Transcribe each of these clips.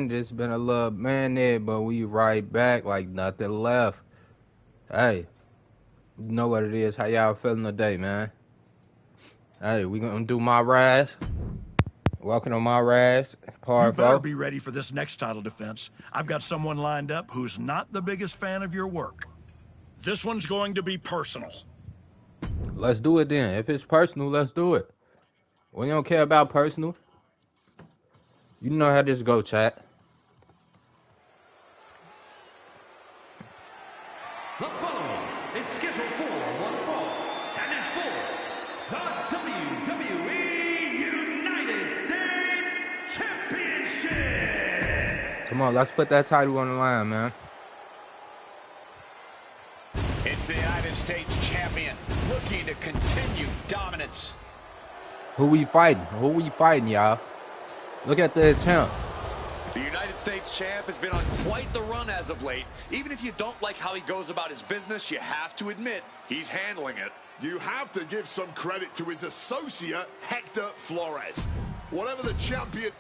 Just been a little minute, but we right back like nothing left. Hey, you know what it is. How y'all feeling today, man? Hey, we gonna do Myrise. Welcome to Myrise. You better be ready for this next title defense. I've got someone lined up who's not the biggest fan of your work. This one's going to be personal. Let's do it then. If it's personal, let's do it. We don't care about personal. You know how this go, chat. The following is scheduled for one fall and is for the WWE United States Championship. Come on, let's put that title on the line, man. It's the United States Champion looking to continue dominance. Who we fighting? Who we fighting, y'all? Look at the champ. The United States champ has been on quite the run as of late. Even if you don't like how he goes about his business, you have to admit he's handling it. You have to give some credit to his associate, Hector Flores. Whatever the champion...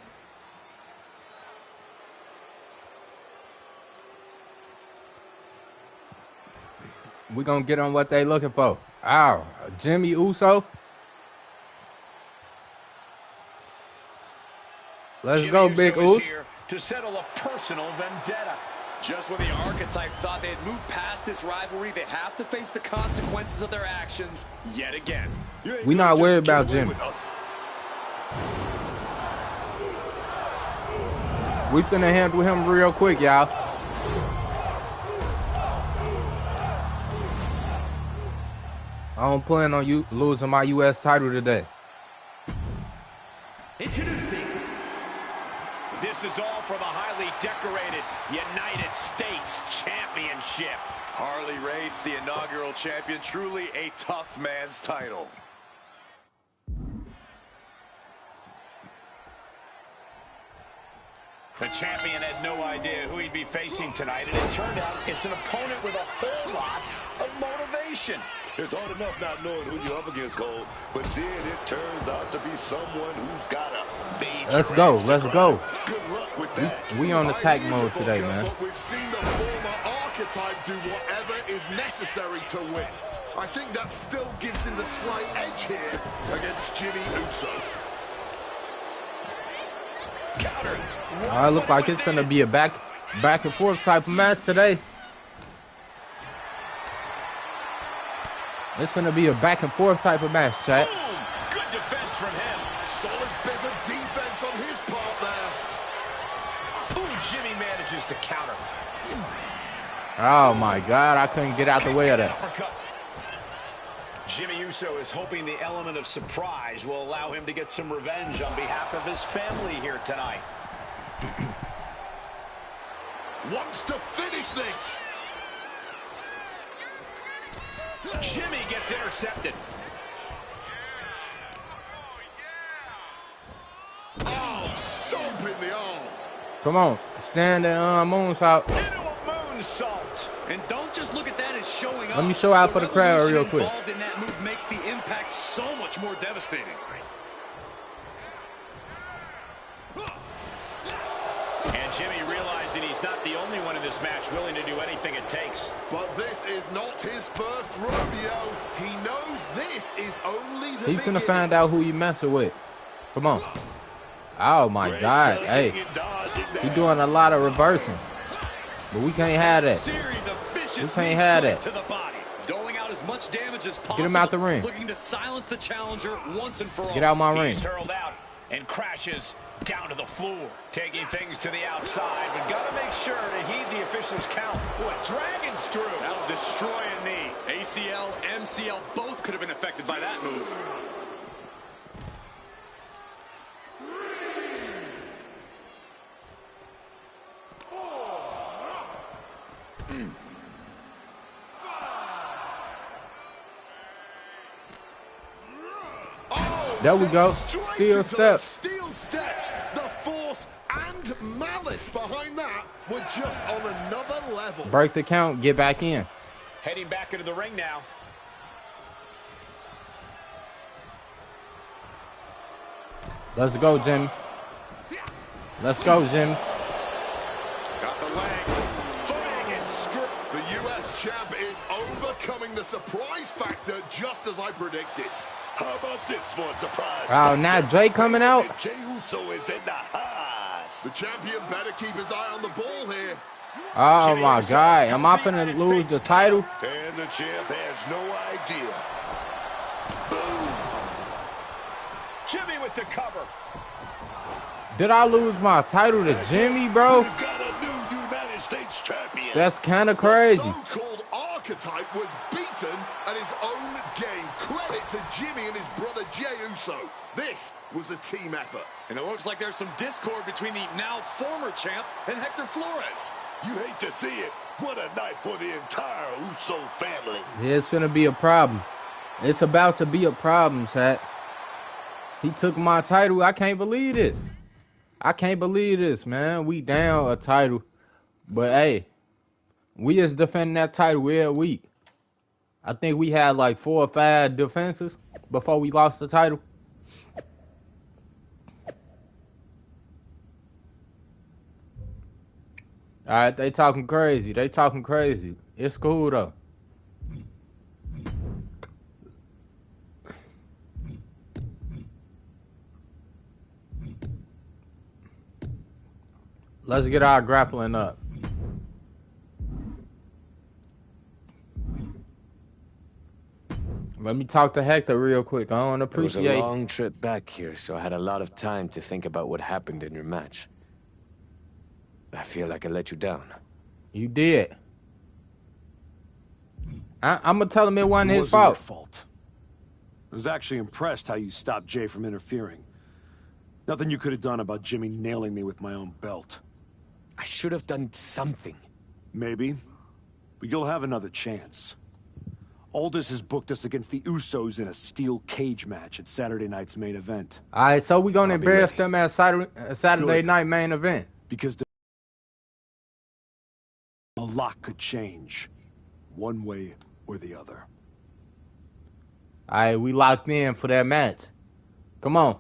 We're gonna get on what they looking for. Ow, Jimmy Uso. Let's go, Big Uso. To settle a personal vendetta. Just when the archetype thought they had moved past this rivalry, they have to face the consequences of their actions yet again. We not worried about Jimmy. We finna handle him real quick, y'all. I don't plan on you losing my U.S. title today. Introducing. This is all for the highly decorated United States Championship. Harley Race, the inaugural champion, truly a tough man's title. The champion had no idea who he'd be facing tonight, and it turned out it's an opponent with a whole lot of motivation. It's hard enough not knowing who you're up against, Cole, but then it turns out to be someone who's got a major... Let's go, let's go. Good luck with that. We on attack mode today, man. But we've seen the former archetype do whatever is necessary to win. I think that still gives him the slight edge here against Jimmy Uso. I look like it's gonna be a back and forth type of match today. It's gonna be a back and forth type of match, chat. Boom! Good defense from him. Solid bit of defense on his part there. Ooh, Jimmy manages to counter. Oh my God, I couldn't get out the way of that. Uppercut. Jimmy Uso is hoping the element of surprise will allow him to get some revenge on behalf of his family here tonight. Wants to finish this. Jimmy gets intercepted. Oh, stomping the arm. Come on, stand there, moonsault. Into a moonsault. And don't just look at that as showing up. Let me show out for the crowd real quick. Involved in that move makes the impact so much more devastating. And Jimmy realizing he's not the only one in this match willing to do anything it takes. But this is not his first rodeo. He knows this is only the He's gonna beginning. find out who you messing with. Come on. Oh my God, hey. He doing a lot of reversing. But we can't have that. We can't have that. To the body, doling out as much damage as possible. Get him out the ring. Looking to silence the challenger once and for all. Get out my ring. He's hurled out and crashes down to the floor. Taking things to the outside, but got to make sure to heed the official's count. What, dragon screw? That'll destroy a knee. ACL, MCL, both could have been affected by that move. There we go. Steel steps. Steel steps. The force and malice behind that were just on another level. Break the count, get back in. Heading back into the ring now. Let's go, Jimmy. Let's go, Jimmy. Got the leg. The US champ is overcoming the surprise factor just as I predicted. How about this for a surprise? Oh, now Drake coming out. Jey Uso is in the house. The champion better keep his eye on the ball here. Oh my God, am I finna lose the title? And the champ has no idea. Boom. Jimmy with the cover. Did I lose my title to Jimmy, bro? We've got a new United States champion. That's kind of crazy. The so-called archetype was beaten at his own game. Credit to Jimmy and his brother Jey Uso. This was a team effort. And it looks like there's some discord between the now former champ and Hector Flores. You hate to see it. What a night for the entire Uso family. Yeah, it's gonna be a problem. It's about to be a problem, chat. He took my title. I can't believe this. I can't believe this, man. We down a title. But hey, we is defending that title every week. I think we had like 4 or 5 defenses before we lost the title. All right, they talking crazy. They talking crazy. It's cool though. Let's get our grappling up. Let me talk to Hector real quick. I don't appreciate. It was a long trip back here, so I had a lot of time to think about what happened in your match. I feel like I let you down. You did. I'm gonna tell him it wasn't his Your fault. fault. I was actually impressed how you stopped Jay from interfering. Nothing you could have done about Jimmy nailing me with my own belt. I should have done something. Maybe, but you'll have another chance. Aldous has booked us against the Usos in a steel cage match at Saturday night's main event. All right, so we're gonna I'll be embarrass ready. them at Saturday Good. night main event. Because a lot could change, one way or the other. All right, we locked in for that match. Come on,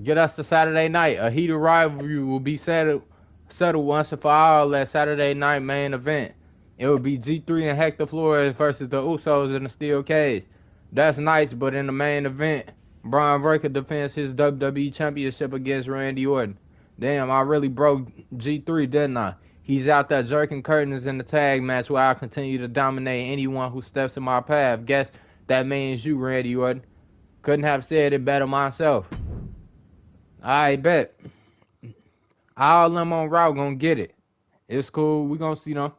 get us to Saturday night. A heated rivalry will be settled once and for all at Saturday night main event. It would be G3 and Hector Flores versus the Usos in the steel cage. That's nice, but in the main event, Braun Breaker defends his WWE Championship against Randy Orton. Damn, I really broke G3, didn't I? He's out there jerking curtains in the tag match where I continue to dominate anyone who steps in my path. Guess that means you, Randy Orton. Couldn't have said it better myself. I bet. All them on Raw gonna get it. It's cool. We gonna see them.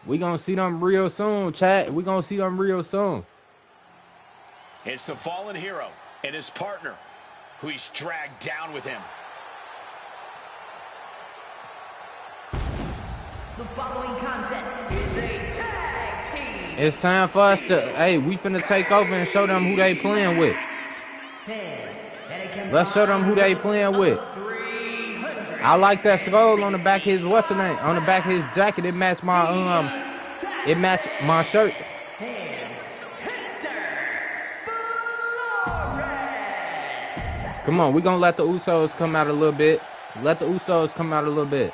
We gonna see them real soon, chat. We gonna see them real soon. It's the fallen hero and his partner who he's dragged down with him. The following contest is a tag team. It's time for us to, hey, we finna take over and show them who they playing with. Let's show them who they playing with. I like that skull on the back of his, what's the name? On the back of his jacket, it matched my shirt. Come on, we gonna let the Usos come out a little bit. Let the Usos come out a little bit.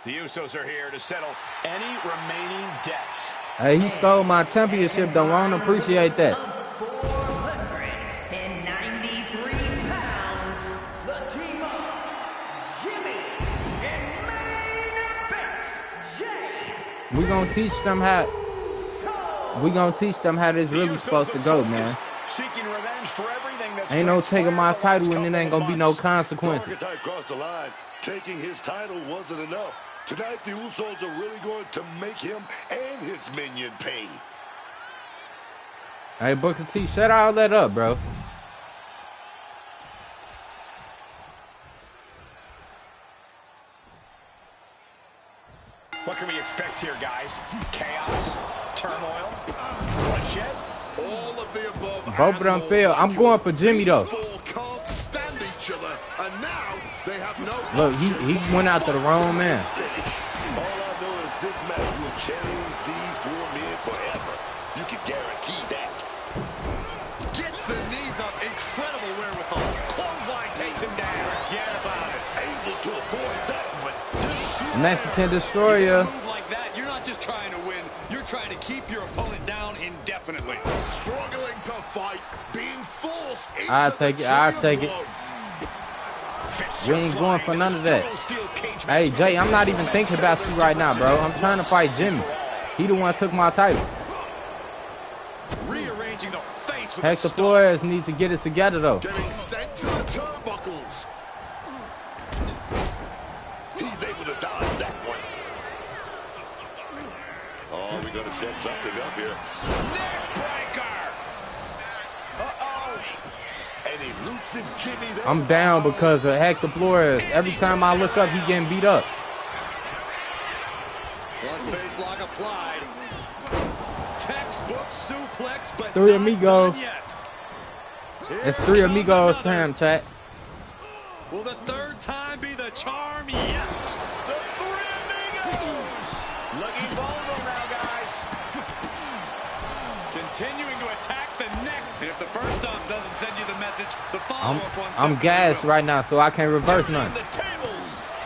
The Usos are here to settle any remaining debts. Hey, he stole my championship, though. I don't appreciate that. 493 pounds, the team of Jimmy and main event, Jey. We gonna teach them how. We gonna teach them how this really supposed to go, man. Seeking revenge for everything that's Ain't no taking my title and it ain't gonna be no The consequences. archetype crossed the line. Taking his title wasn't enough. Tonight, the Usos are really going to make him and his minion pay. Hey, Booker T, shut all that up, bro. What can we expect here, guys? Chaos, turmoil, bloodshed. All of the above. Both of them fail. I'm going for Jimmy, though. These four can't stand each other, and now they have no. Look, he went after the wrong man. All I know is this match will change these 4 men forever. You can guarantee that. Gets the knees up. Incredible wherewithal. Mexican destroyer. Move like that, you're not just trying to win, you're trying to keep your opponent down indefinitely. Struggling to fight, being forced into I'll take it. I'll take it. We ain't going for none of that. Hey, Jay, I'm not even thinking about you right now, bro. I'm trying to fight Jimmy. He the one took my title. Rearranging the face with Hector Flores needs to get it together, though. Getting sent to the turnbuckles. He's able to dodge that one. Oh, we're going to set something up here. Neckbreaker. An elusive Jimmy there. I'm down because of Hector Flores. Every time I look up, he getting beat up. one face lock applied. Textbook suplex, but Three not amigos. done yet. It's three amigos time, chat. Will the third time be the charm? Yes. The Three Amigos. Looking vulnerable now, guys. Continuing to attack the neck. And if the first stomp doesn't send you the message, the follow-up one's I'm definitely gassed will. right now, so I can't reverse none. The tables.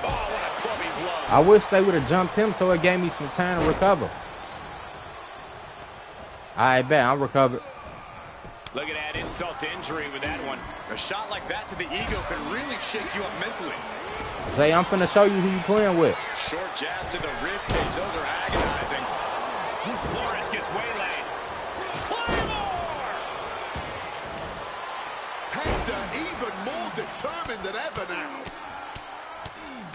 Oh, what a club he's low. I wish they would have jumped him so it gave me some time to recover. I bet I'm recovered. Look at that insult to injury with that one. A shot like that to the ego can really shake you up mentally. Jay, I'm finna show you who you playing with. Short jabs to the rib cage, those are agonizing. Flores gets waylaid. Claymore! Hector even more determined than ever now.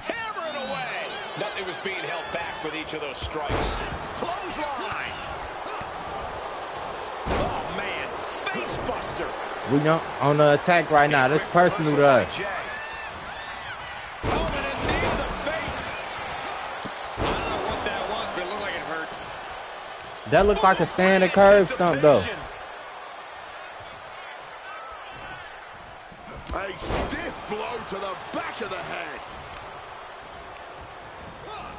Hammering away. Nothing was being held back with each of those strikes. Clothesline. Oh, man. Face buster. We don't on the attack right now. This personal to us. Jay. Oh, and a knee to the face. I don't know what that was, but it looked like it hurt. That looked like a standing curve stump though. A stiff blow to the back of the head.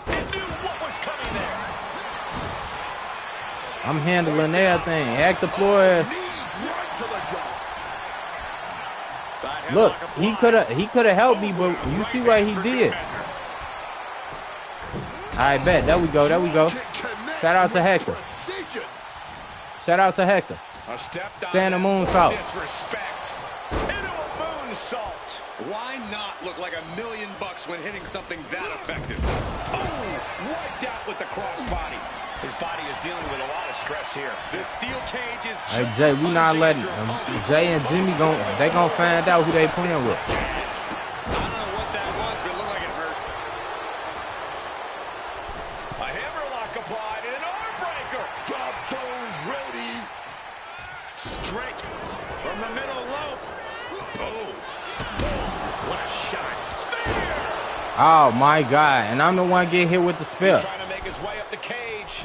And knew what was coming there. I'm handling everything. Hector Flores. Knees right to the gut. Side Look, headlock he could have helped me, but you see what he did. I bet. There we go. There we go. Shout out to Hector. Precision. Shout out to Hector. A step down. Stand a moonsault. Disrespect. Into a moonsault. Why not look like $1 million when hitting something that effective? Oh, wiped out with the crossbody. His body is dealing with a lot of stress here. The steel cage is Hey just Jay, as we not punishing letting as your opponent. Jay and Jimmy they gonna find out who they playing with. I don't know what that was, but it looked like it hurt. A hammerlock applied and an arm breaker. Drop those ready. Straight. From the middle rope. Boom. What a shot. Spear. Oh my God! And I'm the one get hit with the spear. Trying to make his way up the cage.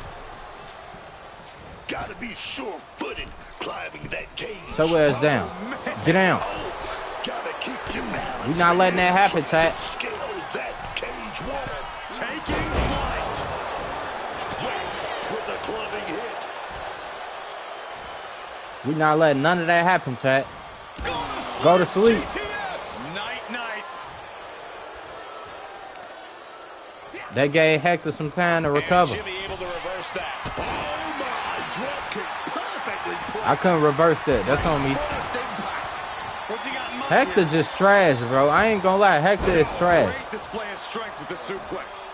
Gotta be sure-footed climbing that cage. So where's down? Get down. Gotta keep your balance. We not letting that happen, chat. Scale that cage wall. Taking flight. With a clubbing hit. We not letting none of that happen, chat. Go to sleep. GTS. Night. That gave Hector some time to recover. And Jimmy able to reverse that. Oh my, drop kick perfectly placed. I couldn't reverse that. That's on me. First impact. What's he got in mind Hector here? just trash, bro. I ain't gonna lie. Hector is trash. Great display of strength with the suplex.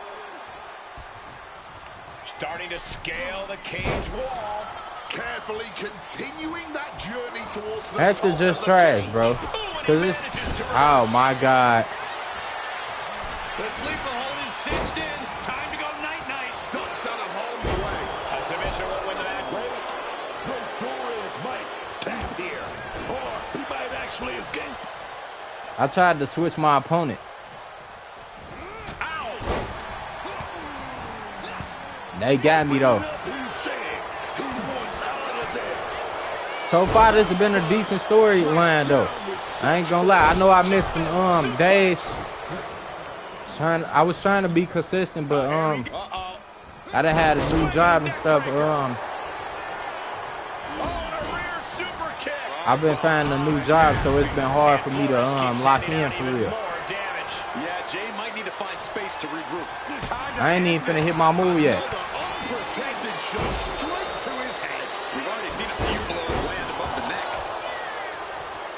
Starting to scale the cage wall. Carefully continuing that journey towards the Hector top just of the trash, cage. bro. Cause it's oh my God. The sleeper hold is cinched in. Time to go night-night. Ducks out of harm's way. A submission will win the match. Flores might tap here. Or he might actually escape. I tried to switch my opponent. They got me though. He's saying he wants out of there. So far, this has been a decent storyline though. I ain't gonna lie. I know I missed some days. I was trying to be consistent, but I done had a new job and stuff. I've been finding a new job, so it's been hard for me to lock in for real. Yeah, Jay might need to find space to regroup. I ain't even finna hit my move yet. Unprotected shot straight to his head. We've already seen a few blows land above the neck.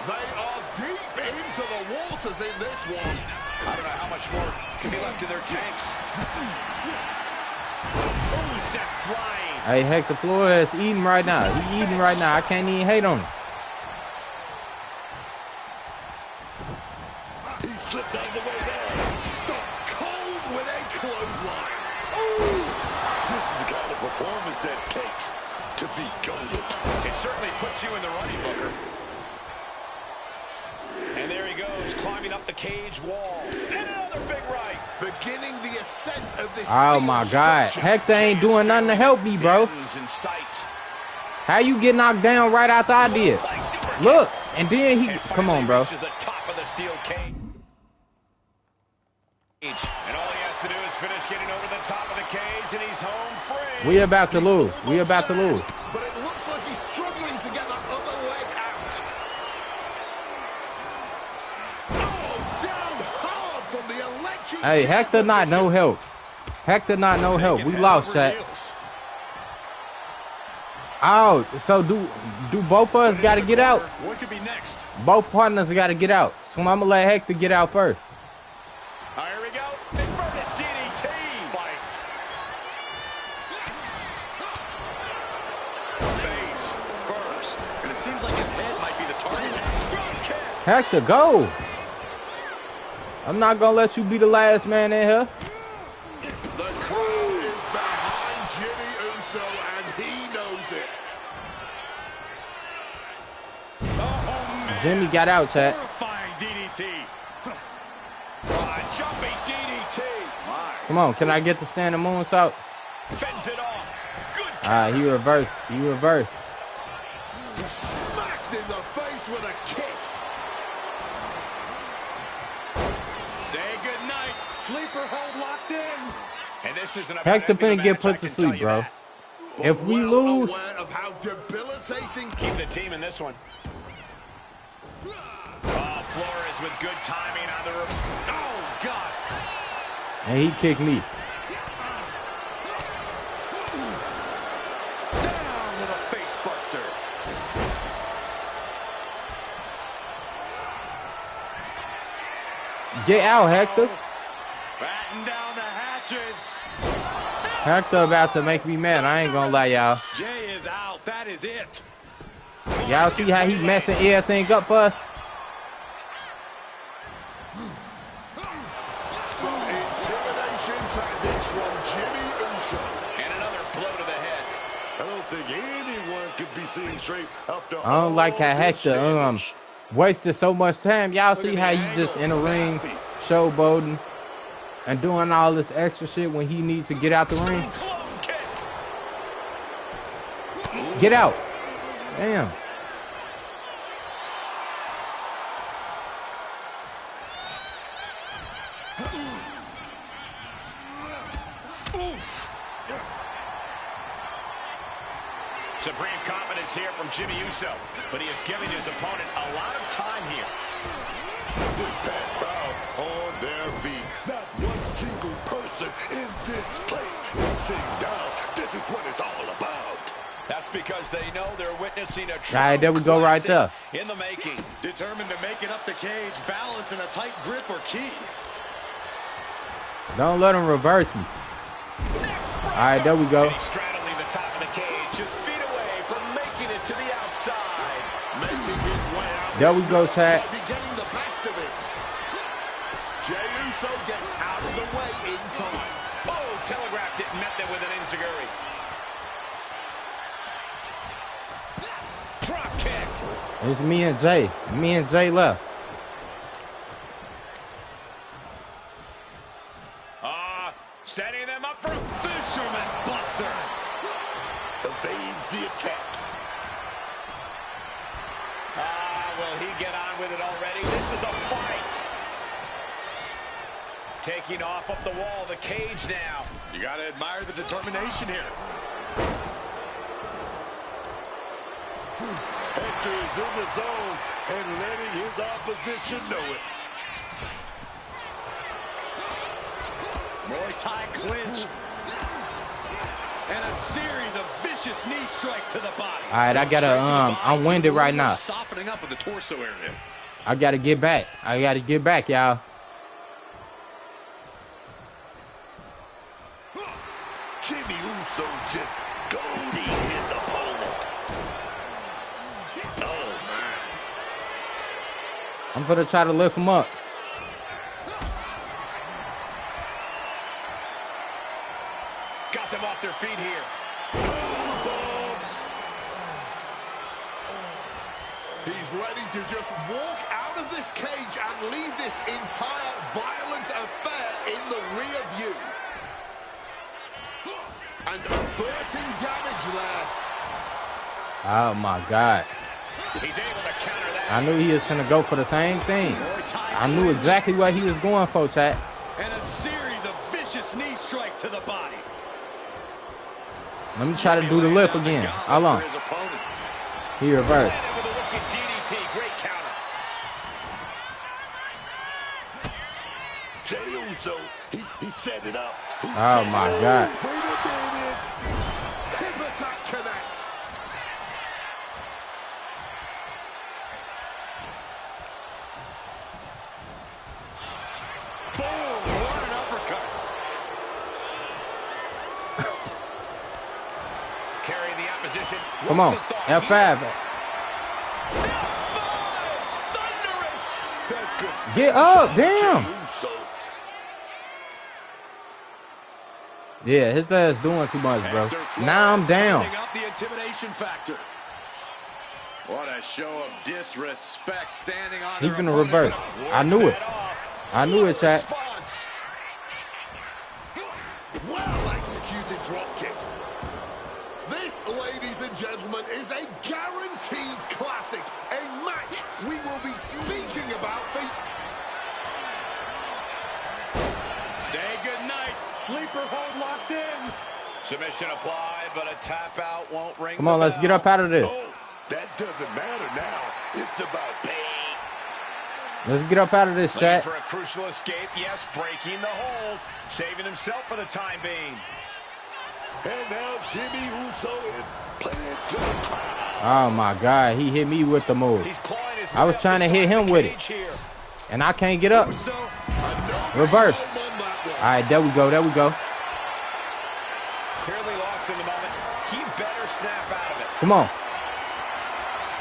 They are deep into the waters in this one. I don't know how much more can be left in their tanks. Oh, set flying. Hey, Hector Flores eating right now. He eating right now. I can't even hate on him. He slipped out of the way there. Stopped cold with a clothesline. This is the kind of performance that takes to be goated. It certainly puts you in the running, Booker. And there he goes, climbing up the cage wall. And another big right. Beginning the ascent of this. Oh my God. Hector ain't doing nothing to help me, bro. In sight. How you get knocked down right after I did? Look, and then he, come on, bro. The top of the steel cage. And all he has to do is finish getting over the top of the cage, and he's home free. We about to lose. We about to lose. But it looks like he's struggling to get that other leg out. Oh, down hard from the electric. Hey, Hector not no help. Hector not no help. We lost, chat. Oh, so do both of us got to get out? What could be next? Both partners got to get out. So I'm going to let Hector get out first. Here we go. Inverted DDT. Face first. And it seems like his head might be the target. Front kick. Hector, go. I'm not going to let you be the last man in here. The crowd is behind Jimmy Uso, and he knows it. Oh, man. Jimmy got out, chat. Horrifying DDT. Jumping DDT. Come on, can I get the standing moonsault? Fends it off. Good. He reversed. He reversed. Smacked in the face with a kick. Say goodnight. Sleeper hold locked in. And this isn't a Hector finna get put to sleep, bro. If we lose, Aware of how debilitating. Keep the team in this one. Oh, Flores with good timing on the. Oh, God. and he kicked me. Down with a face buster. Get out, Hector. Batten down the hatches. Hector about to make me mad. I ain't gonna lie, y'all. Jay is out. That is it. Y'all see how he messing everything up for us? Some intimidation tactics from Jimmy Uso. And another blow to the head. I don't think anyone could be seen straight after I don't like how Hector wasted so much time. Y'all see how he just in the ring showboating and doing all this extra shit when he needs to get out the ring? Get out. Damn. Supreme confidence here from Jimmy Uso, but he is giving his opponent a lot of time here. This packed crowd on their feet. Not one single person in this place is sitting down. This is what it's all about. That's because they know they're witnessing a true All right, there we go right there. in the making. Determined to make it up the cage, balance and a tight grip are key. Don't let him reverse me. All right, there we go. And he's straddling the top of the cage, just feet away from making it to the outside. Making his way out. There we go, Chad. Might be getting the best of it. Jey Uso gets out of the way in time. Oh, telegraphed it and met them with an enziguri. Drop kick. It's me and Jay. Me and Jay left. Setting them up for a fisherman buster. Evades the attack. Will he get on with it already? This is a fight. Taking off up the wall, the cage now. You gotta admire the determination here. Hector is in the zone and letting his opposition know it. Muay Thai clinch. And a series of vicious knee strikes to the body. All right, I gotta, I'm winded right now. Softening up of the torso area. I gotta get back. I gotta get back, y'all. Jimmy Uso just goading his opponent. Oh, man. I'm gonna try to lift him up. Got them off their feet here. He's ready to just walk out of this cage and leave this entire violent affair in the rear view. And averting damage there. Oh my God. He's able to counter that. I knew he was gonna go for the same thing. I knew exactly what he was going for, chat. And a series of vicious knee strikes to the body. Let me try to do the lift again. Hold on. He reversed. With a wicked DDT. Great counter. Jey Uso, he set it up. Oh my God. Wait a minute. Hip attack connects. Boom! What an uppercut. Carrying the opposition. Come on. F5. Thunderous. That's good. Get up, damn. Jey Uso. Yeah, his ass doing too much, bro. Now I'm down. Turning up the intimidation factor. What a show of disrespect standing on He's their gonna opponent. reverse. I knew it. I knew it, chat. Response. Well executed drop kick. This, ladies and gentlemen, is a guaranteed classic. A match we will be speaking about for... Say goodnight. Sleeper hold locked in. Submission applied, but a tap out won't ring. Come on, let's get up out of this. Oh, that doesn't matter now. It's about pain. Let's get up out of this, Looking chat. for a crucial escape. Yes, breaking the hold. Saving himself for the time being. And now Jimmy Uso is playing to the crowd. Oh my God, he hit me with the move. He's clawing his I was way up trying to the hit side him of the with it. cage here. And I can't get up. So, Reverse. All right, there we go. There we go. Clearly lost in the moment. He better snap out of it. Come on.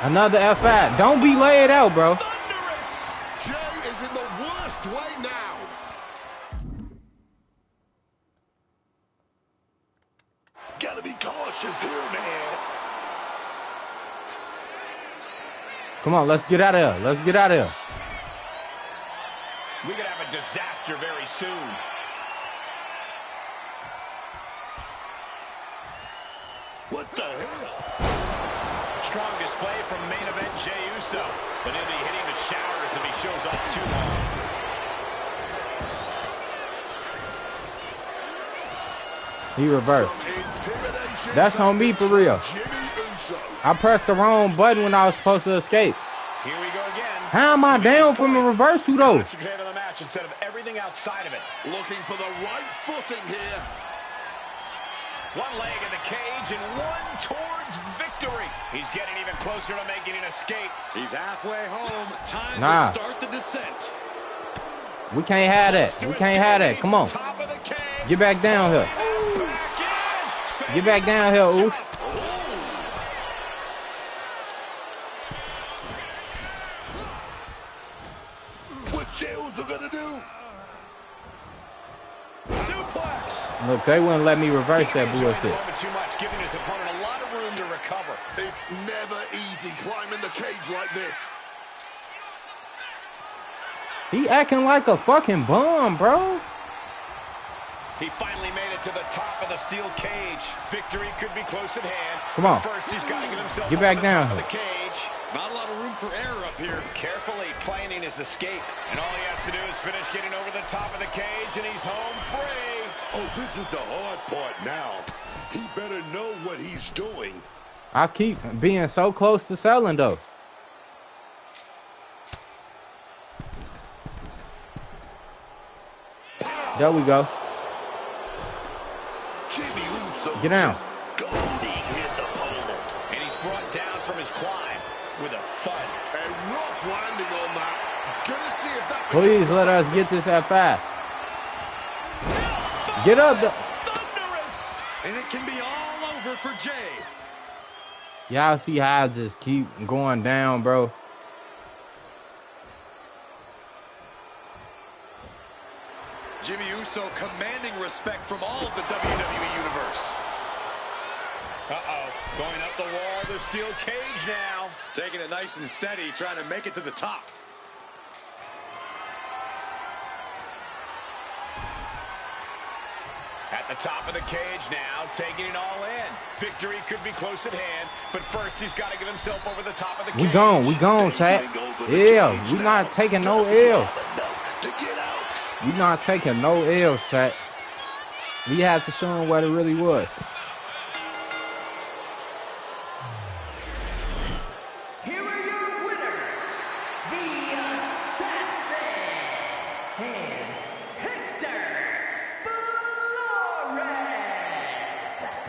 Another F5. Don't be laid out, bro. Thunderous! Jey is in the worst way now. Gotta be cautious here, man. Come on, let's get out of here. Let's get out of here. We could have a disaster very soon. What the hell? Strong display from main event Jey Uso, but he'll be hitting the showers if he shows off too long. He reversed. Some intimidation That's on me for real. Jimmy Uso. I pressed the wrong button when I was supposed to escape. Here we go again. How am I down from a reversal, though? Concentrate on the match instead of everything outside of it. Looking for the right footing here. One leg in the cage and one towards victory. He's getting even closer to making an escape. He's halfway home. Time Nah. to start the descent. We can't have that. We can't have that. Come on. Top of the cage. Get back down here. Back in. Get back down here, ooh. What Jey Uso gonna do? Suplex. Look, they wouldn't let me reverse that Enjoying the bullshit. moment too much, giving his opponent a lot of room to recover. It's never easy climbing the cage like this. He acting like a fucking bum, bro. He finally made it to the top of the steel cage. Victory could be close at hand. Come on. First, he's got to get himself Get up back to the down top of here. the cage. Not a lot of room for error up here. Carefully planning his escape. And all he has to do is finish getting over the top of the cage, and he's home free. Oh, this is the hard part now. He better know what he's doing. I keep being so close to selling, though. There we go. Get down. Just goading his opponent. And he's brought down from his climb with a thud. A rough landing on that. Gonna see if that Please let us get this at 5. Get up. Thunderous! And it can be all over for Jay. Y'all see how I just keep going down, bro? Jimmy Uso commanding respect from all of the WWE Universe. Uh-oh. Going up the wall, the steel cage now. Taking it nice and steady, trying to make it to the top. At the top of the cage now, taking it all in. Victory could be close at hand, but first he's got to get himself over the top of the cage. We gone, chat. Yeah, we not taking no L. We not taking no L's, chat. We had to show him what it really was. Here are your winners, the Assassin and Hector Flores.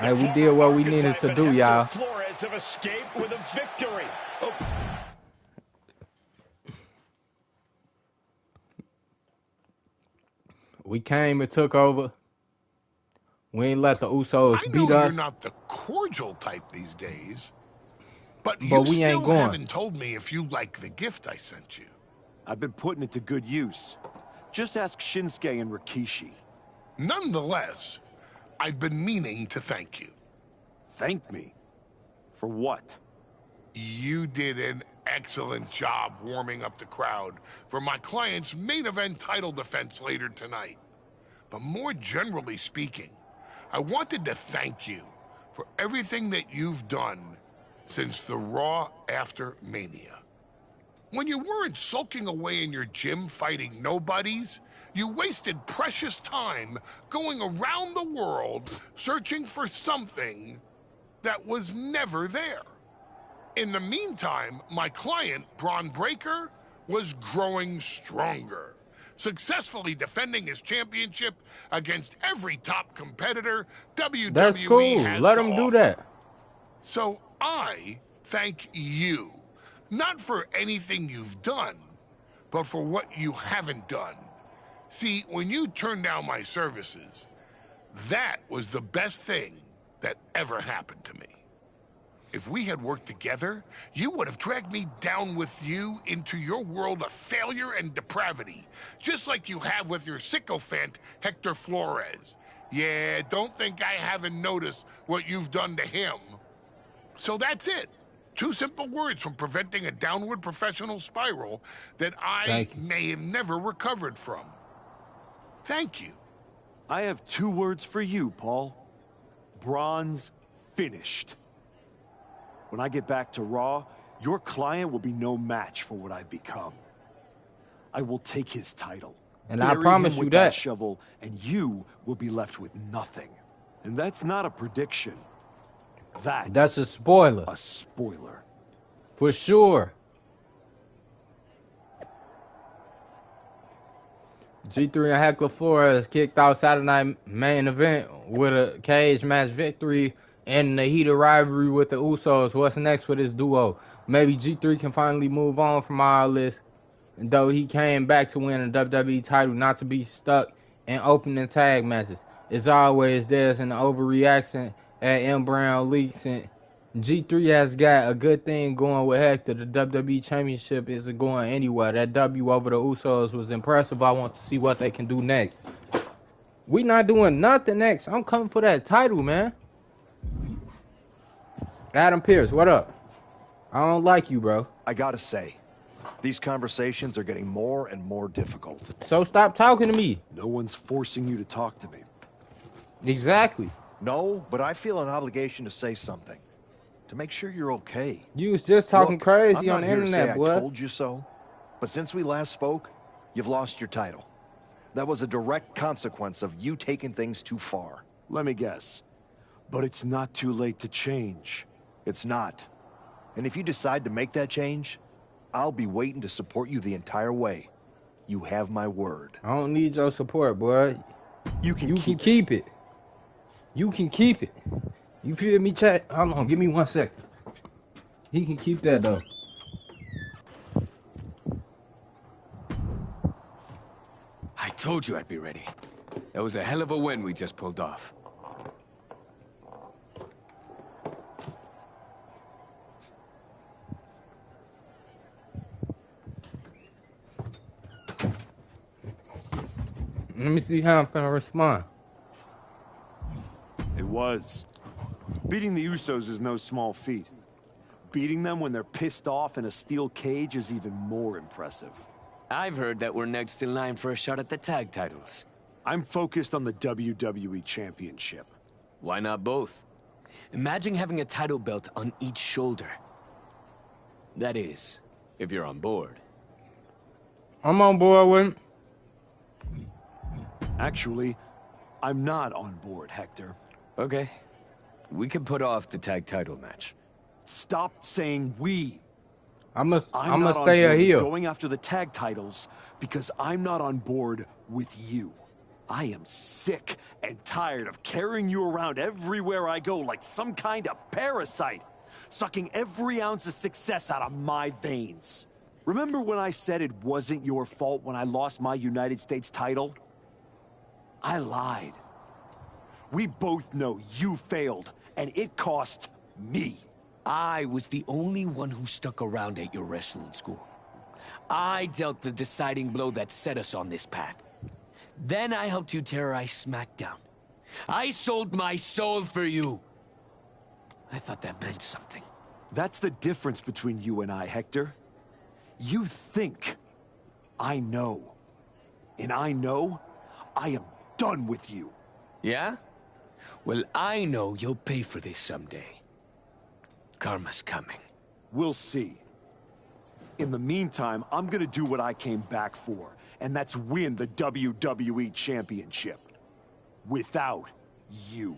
Hey, we did what we needed to do, y'all. Flores have escaped with a victory. Oh. We came and took over. We ain't let the Usos I beat know us. you're not the cordial type these days, but But you we still ain't going. haven't told me if you like the gift I sent you. I've been putting it to good use. Just ask Shinsuke and Rikishi. Nonetheless, I've been meaning to thank you. Thank me? For what? You did an excellent job warming up the crowd for my client's main event title defense later tonight. But more generally speaking, I wanted to thank you for everything that you've done since the Raw after Mania. When you weren't sulking away in your gym fighting nobodies, you wasted precious time going around the world searching for something that was never there. In the meantime, my client, Braun Breaker, was growing stronger, successfully defending his championship against every top competitor WWE That's cool. has Let to him do offer. that. So I thank you, not for anything you've done, but for what you haven't done. See, when you turned down my services, that was the best thing that ever happened to me. If we had worked together, you would have dragged me down with you into your world of failure and depravity, just like you have with your sycophant, Hector Flores. Yeah, don't think I haven't noticed what you've done to him. So that's it. 2 simple words from preventing a downward professional spiral that I may have never recovered from. Thank you. I have 2 words for you, Paul. Braun's finished. When I get back to Raw, your client will be no match for what I've become. I will take his title. And I bury promise him you with that. shovel, and you will be left with nothing. And that's not a prediction. That's a spoiler. A spoiler. For sure. G3 and Hector Flores kicked out Saturday Night main event with a cage match victory and the heated rivalry with the Usos. What's next for this duo? Maybe G3 can finally move on from all this, though he came back to win a WWE title, not to be stuck in opening tag matches. As always, there's an overreaction at M. Brown Leaks, and G3 has got a good thing going with Hector. The WWE Championship isn't going anywhere. That W over the Usos was impressive. I want to see what they can do next. We not doing nothing next. I'm coming for that title, man. Adam Pearce, what up? I don't like you, bro. I gotta say, these conversations are getting more and more difficult. So stop talking to me. No one's forcing you to talk to me. Exactly. No, but I feel an obligation to say something. To make sure you're okay. You was just talking Look, crazy I'm not on the here to internet, say boy. I told you so, but since we last spoke, you've lost your title. That was a direct consequence of you taking things too far. Let me guess. But it's not too late to change. It's not. And if you decide to make that change, I'll be waiting to support you the entire way. You have my word. I don't need your support, boy. You can keep it. You can keep it. You feel me, chat? Hold on, give me 1 second. He can keep that though. I told you I'd be ready. That was a hell of a win we just pulled off. Let me see how I'm finna respond. It was. Beating the Usos is no small feat. Beating them when they're pissed off in a steel cage is even more impressive. I've heard that we're next in line for a shot at the tag titles. I'm focused on the WWE Championship. Why not both? Imagine having a title belt on each shoulder. That is, if you're on board. I'm on board with it. Actually, I'm not on board, Hector. Okay. We can put off the tag title match. Stop saying we. I'm not gonna on stay board with here. going after the tag titles because I'm not on board with you. I am sick and tired of carrying you around everywhere I go like some kind of parasite, sucking every ounce of success out of my veins. Remember when I said it wasn't your fault when I lost my United States title? I lied. We both know you failed, and it cost me. I was the only one who stuck around at your wrestling school. I dealt the deciding blow that set us on this path. Then I helped you terrorize SmackDown. I sold my soul for you. I thought that meant something. That's the difference between you and I, Hector. You think I know. And I know I am done with you. Yeah? Well, I know you'll pay for this someday. Karma's coming. We'll see. In the meantime, I'm gonna do what I came back for, and that's win the WWE Championship. Without you.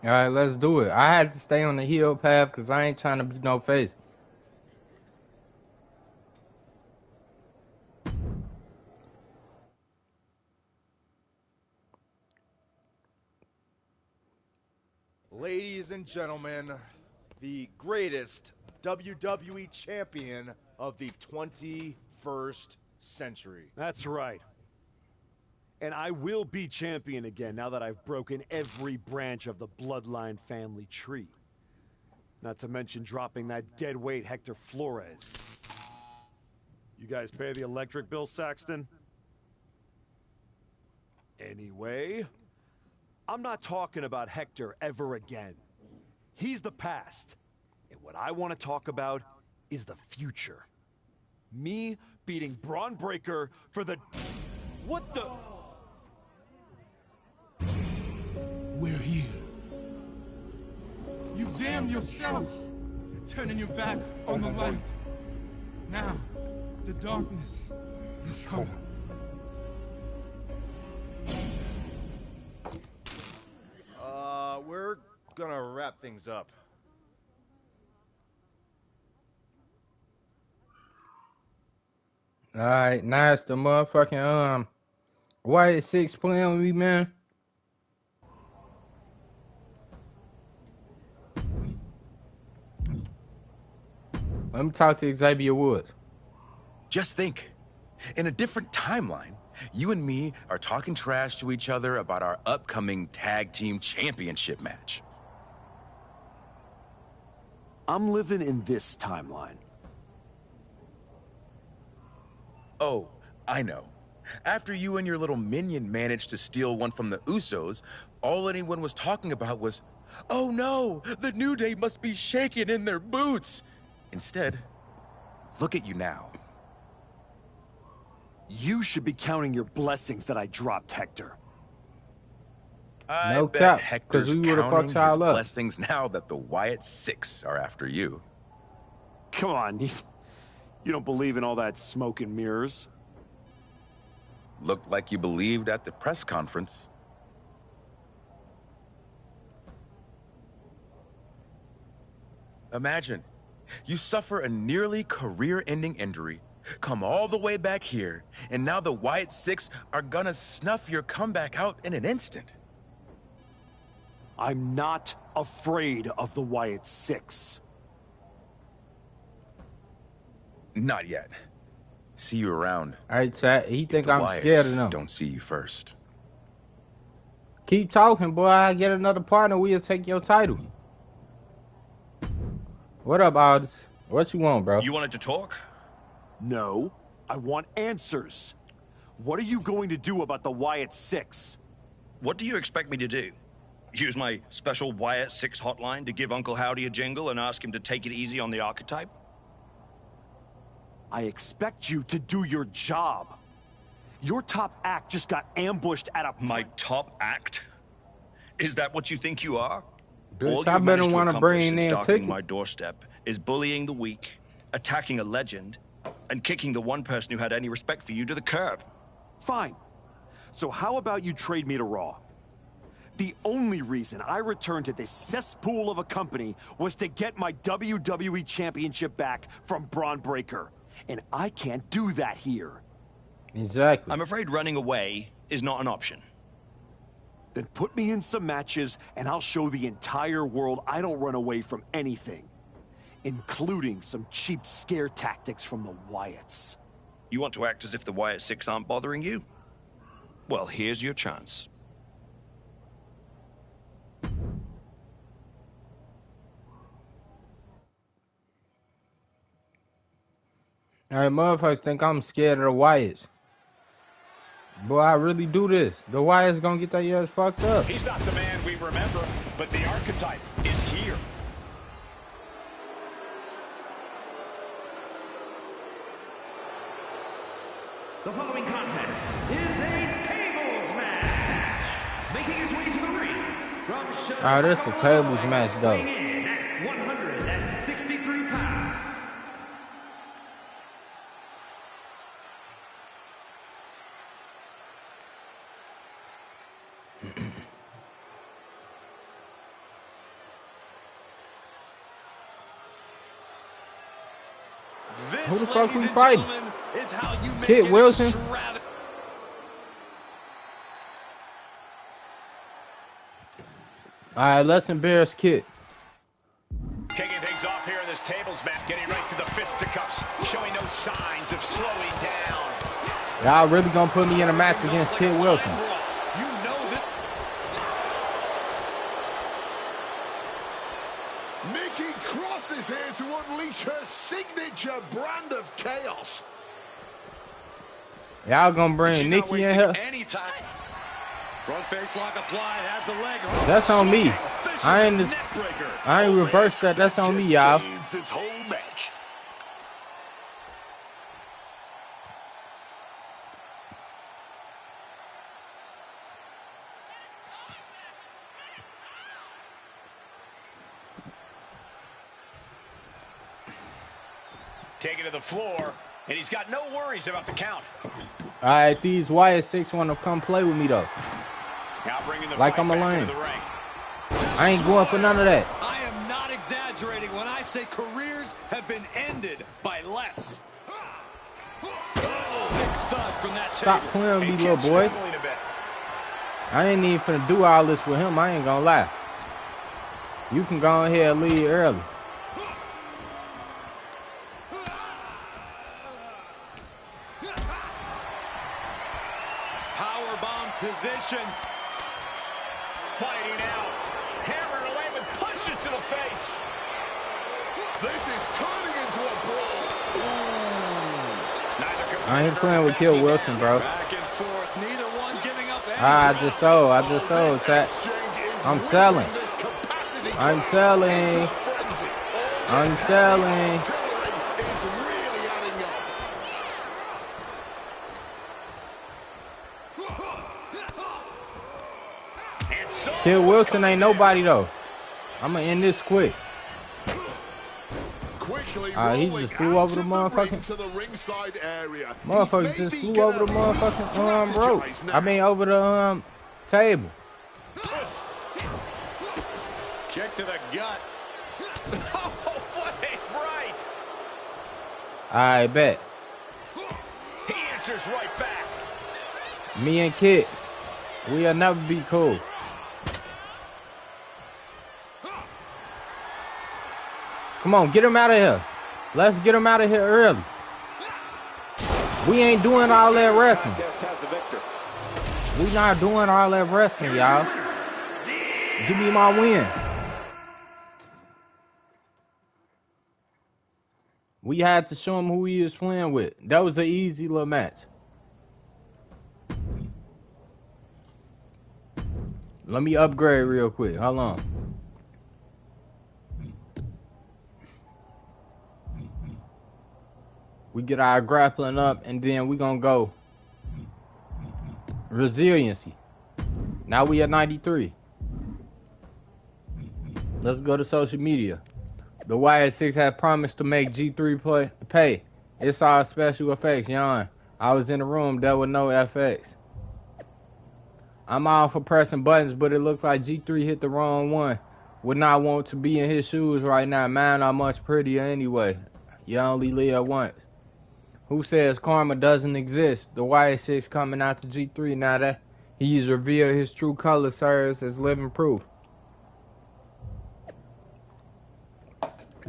Alright, let's do it. I had to stay on the heel path because I ain't trying to be no face. Ladies and gentlemen, the greatest WWE champion of the 21st century. That's right. And I will be champion again now that I've broken every branch of the Bloodline family tree. Not to mention dropping that deadweight Hector Flores. You guys pay the electric bill, Saxton? Anyway, I'm not talking about Hector ever again. He's the past. And what I want to talk about is the future. Me beating Braun Breaker for the... What the... We're here. You damned yourself, turning your back on the light. Now, the darkness is coming. We're gonna wrap things up. Alright, now it's the motherfucking White Six playing with me, man. Let me talk to Xavier Woods. Just think, in a different timeline, you and me are talking trash to each other about our upcoming tag team championship match. I'm living in this timeline. Oh, I know. After you and your little minion managed to steal one from the Usos, all anyone was talking about was, oh no, the New Day must be shaking in their boots. Instead, look at you now. You should be counting your blessings that I dropped, Hector. I No bet cap, Hector's 'cause we would've counting fucked y'all his up. blessings now that the Wyatt Six are after you. Come on, you don't believe in all that smoke and mirrors? Looked like you believed at the press conference. Imagine, you suffer a nearly career-ending injury, come all the way back here, and now the Wyatt Six are gonna snuff your comeback out in an instant. I'm not afraid of the Wyatt Six. Not yet. See you around. All right, chat. He think I'm Wyatts scared of them. don't see you first. Keep talking, boy. I get another partner. We'll take your title. What up, Aldis? What you want, bro? You wanted to talk? No, I want answers. What are you going to do about the Wyatt Six? What do you expect me to do? Use my special Wyatt 6 hotline to give Uncle Howdy a jingle and ask him to take it easy on the archetype? I expect you to do your job. Your top act just got ambushed at a... My top act? Is that what you think you are? Bitch, I better want to bring in tickets. My doorstep is bullying the weak, attacking a legend, and kicking the one person who had any respect for you to the curb. Fine. So how about you trade me to Raw? The only reason I returned to this cesspool of a company was to get my WWE Championship back from Braun Breaker. And I can't do that here. Exactly. I'm afraid running away is not an option. Then put me in some matches, and I'll show the entire world I don't run away from anything. Including some cheap scare tactics from the Wyatts. You want to act as if the Wyatt Six aren't bothering you? Well, here's your chance. All right, motherfuckers think I'm scared of the Wyatts. Boy, I really do this. The Wyatts gonna get their ass fucked up. He's not the man we remember, but the archetype is here. The following contest is a tables match. Making his way to the ring from Chicago, This is a tables match, though. weighing in at 163 pounds. Who the fuck we fighting? Kit Wilson? Alright, let's embarrass Kit. Kicking things off here in this tables match, getting right to the fisticuffs, showing no signs of slowing down. Y'all really gonna put me in a match against Kit Wilson? You know that. Nikki Cross is here to unleash her signature brand of chaos. Y'all gonna bring Nikki in here? Front face lock applied, has the leg hold. That's on me. I ain't reversed that. That's on me, y'all. This whole match. Taking to the floor, and he's got no worries about the count. Alright, these Wyatt Six want to come play with me, though. Now bringing the Like fight I'm a back lane. into the ring. I ain't going for none of that. I am not exaggerating when I say careers have been ended by less. From that Stop playing with me, little boy. I ain't even finna do all this with him. I ain't gonna lie. You can go ahead and leave early. Powerbomb position. Fighting out. Hammering away with punches to the face. This is turning into a brawl. I ain't playing with Kit Wilson, bro. Back and forth, neither one giving up any I just sold, chat. I'm selling. I'm selling. I'm selling. Kit Wilson ain't nobody, though. I'm gonna end this quick. He just flew over the motherfucking. Motherfucker just flew over the motherfucking rope. I mean over the table. kick to the gut. Wait, right. I bet. He answers right back. Me and Kit, we'll never be cool. Come on, get him out of here. Let's get him out of here early. We ain't doing all that wrestling. We not doing all that wrestling, y'all. Give me my win. We had to show him who he was playing with. That was an easy little match. Let me upgrade real quick. Hold on. We get our grappling up, and then we gonna go resiliency. Now we at 93. Let's go to social media. The YS6 had promised to make G3 pay. It's all special effects, yawn. I was in the room, there were no FX. I'm all for pressing buttons, but it looks like G3 hit the wrong one. Would not want to be in his shoes right now. Mine are much prettier anyway. You only live once. Who says karma doesn't exist? The YS6 coming out to G3 now that he's revealed his true color serves as living proof.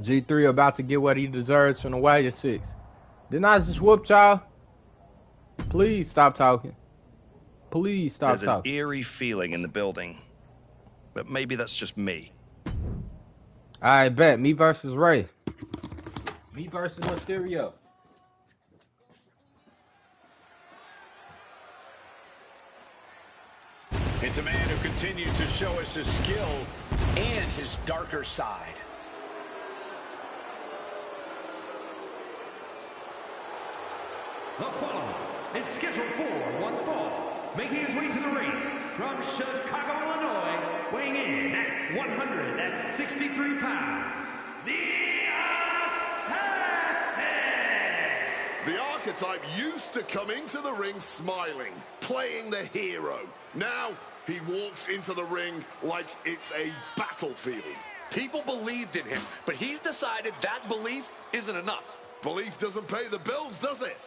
G3 about to get what he deserves from the YS6. Didn't I just whoop y'all? Please stop talking. Please stop talking. There's an eerie feeling in the building. But maybe that's just me. I bet. Me versus Ray. Me versus Mysterio. It's a man who continues to show us his skill and his darker side. The following is scheduled for one fall, making his way to the ring from Chicago, Illinois, weighing in at 163 pounds, the Assassin! The archetype used to coming to the ring smiling, playing the hero. Now, he walks into the ring like it's a battlefield. People believed in him, but he's decided that belief isn't enough. Belief doesn't pay the bills, does it?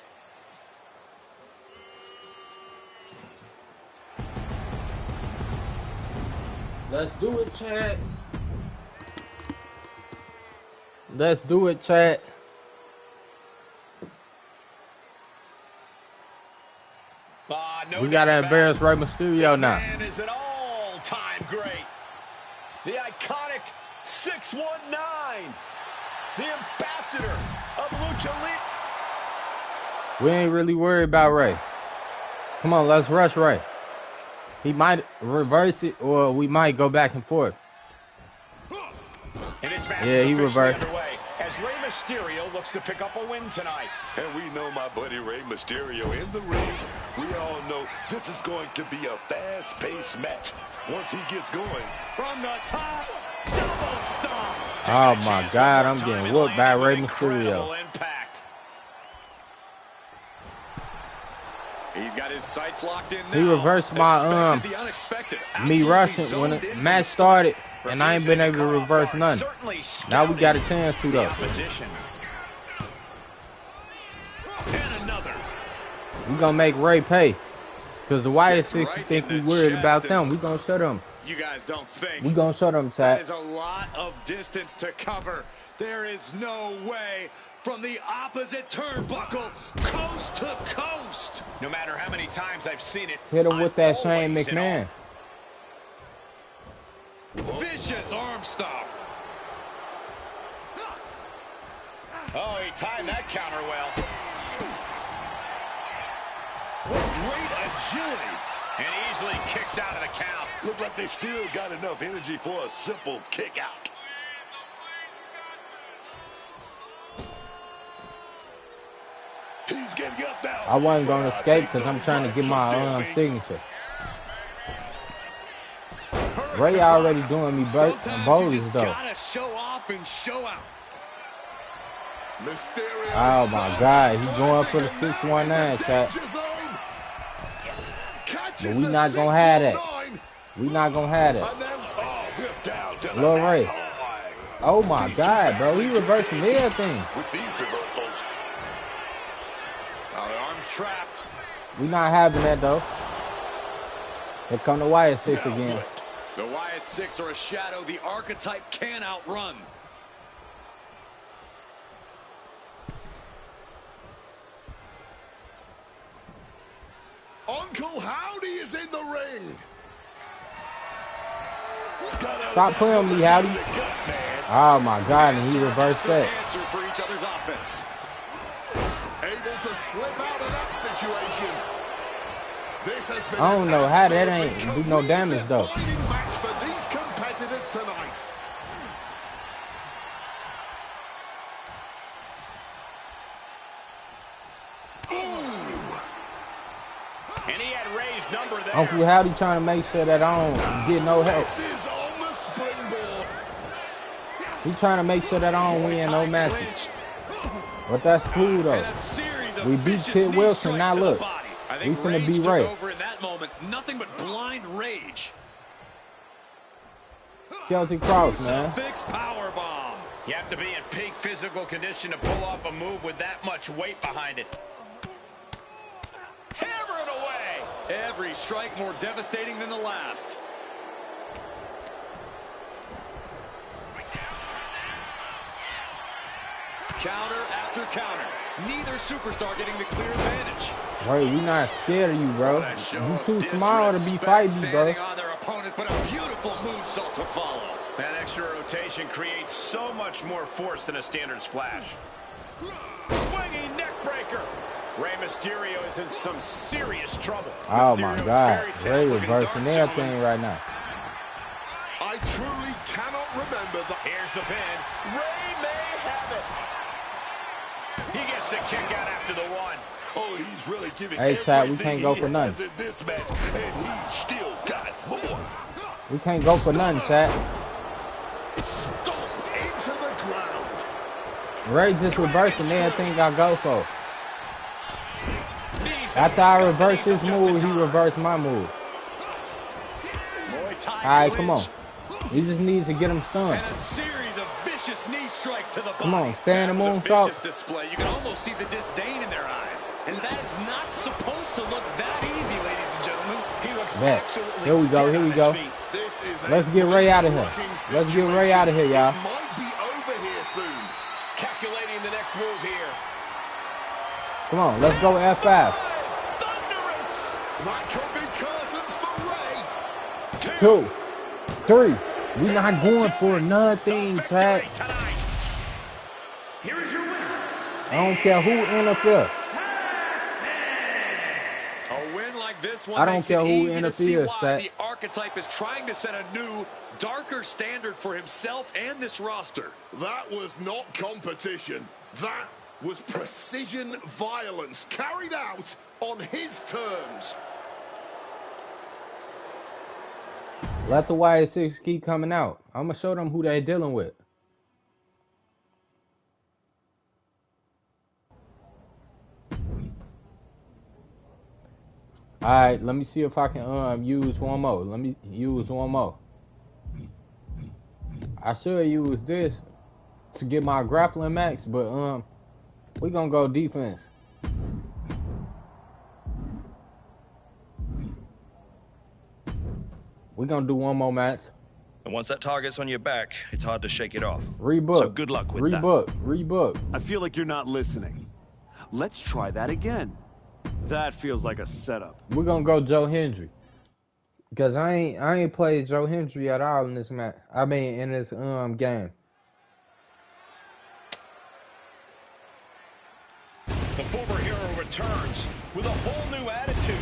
Let's do it, Chad. Let's do it, Chad. We gotta embarrass Rey Mysterio now. This man is an all-time great. The iconic 619. The ambassador of Lucha Libre. We ain't really worried about Ray. Come on, let's rush Ray. He might reverse it, or we might go back and forth. Yeah, he reversed. As Rey Mysterio looks to pick up a win tonight. And we know my buddy Rey Mysterio in the ring. We all know this is going to be a fast-paced match. Once he gets going. From the top, double stomp. Oh my God, I'm getting whooped by Rey Mysterio. He's got his sights locked in now. He reversed my me rushing when the match started, and I ain't been able to reverse nothing. Now we got a chance to though. We gonna make Ray pay, cause the YS6 think we worried about them. We gonna shut them. You guys don't think we gonna shut them, Chad. There's a lot of distance to cover. There is no way from the opposite turnbuckle, coast to coast. No matter how many times I've seen it, hit him with that Shane McMahon. Vicious arm stomp. Oh, he timed that counter well. What great agility. And easily kicks out of the count. Look like they still got enough energy for a simple kick out. He's getting up now. I wasn't gonna escape because I'm trying to get my signature. Ray already doing me bowls though. Show off and show out. Oh my God, he's going for the 619, Chad. But we not gonna have that. We not gonna have that. Lil Ray. Oh my God, bro, he reversing everything. With these reversals. The arm's trapped. We not having that though. Here come the YS6 again. The YS6 are a shadow the archetype can outrun. Uncle Howdy is in the ring. Stop playing with me, Howdy. Oh my God, and he reversed that. Answer for each other's offense. Able to slip out of that situation. This has been I don't know how that ain't do no damage though. match for these competitors tonight. And he had Ray's number there. Uncle Howdy trying to make sure that I don't get no help. This is on the springboard. He trying to make sure that I don't win no matches. But that's cool though. We beat Kid Wilson. Now look, we finna be Ray. Over in that moment, nothing but blind rage. Celtic Cross, man. Fix power bomb. You have to be in peak physical condition to pull off a move with that much weight behind it. Hammer it away. Every strike more devastating than the last. Counter after counter. Neither superstar getting the clear advantage. Ray, we not scared of you, bro. You too small to be fighting me, bro. On their opponent, but a beautiful moonsault to follow. That extra rotation creates so much more force than a standard splash. Swinging neck breaker. Rey Mysterio is in some serious trouble. Oh my God, Ray reversing everything right now. I truly cannot remember the... Here's the pin. Rey may have it. He gets the kick out after the one. Oh, he's really giving Hey, Chad, we can't go for nothing. in this match, and he's still got more. We can't go for nothing, Chad. Stomped into the ground. Ray just reversing everything I go for. After I reverse his move, he reversed my move. Alright, come on. He just needs to get him stunned. And a series of vicious knee strikes to the body. Come on, stand the moonsault. Display. You can almost see the disdain in their eyes. And that is not supposed to look that easy, ladies and gentlemen. He looks absolutely Here we go, here we go. Let's get Ray out of here. Let's get Ray out of here, y'all. Might be over here soon. Calculating the next move here. Come on, let's go F5. That could be curtains for Ray. 2, 3. We not going for nothing, Chad. Here is your winner. I don't care who interferes. A win like this one I don't makes care it who easy to see interferes, why Chad. the archetype is trying to set a new, darker standard for himself and this roster. That was not competition. That was precision violence carried out on his terms. Let the Wyatt 6 keep coming out. I'm going to show them who they're dealing with. Alright, let me see if I can use one more. Let me use one more. I should use this to get my grappling max, but we're going to go defense. We're going to do one more match. And once that target's on your back, it's hard to shake it off. Rebook. So good luck with that. Rebook. I feel like you're not listening. Let's try that again. That feels like a setup. We're gonna go Joe Hendry. Because I ain't played Joe Hendry at all in this match. I mean in this game. The former hero returns with a whole new attitude.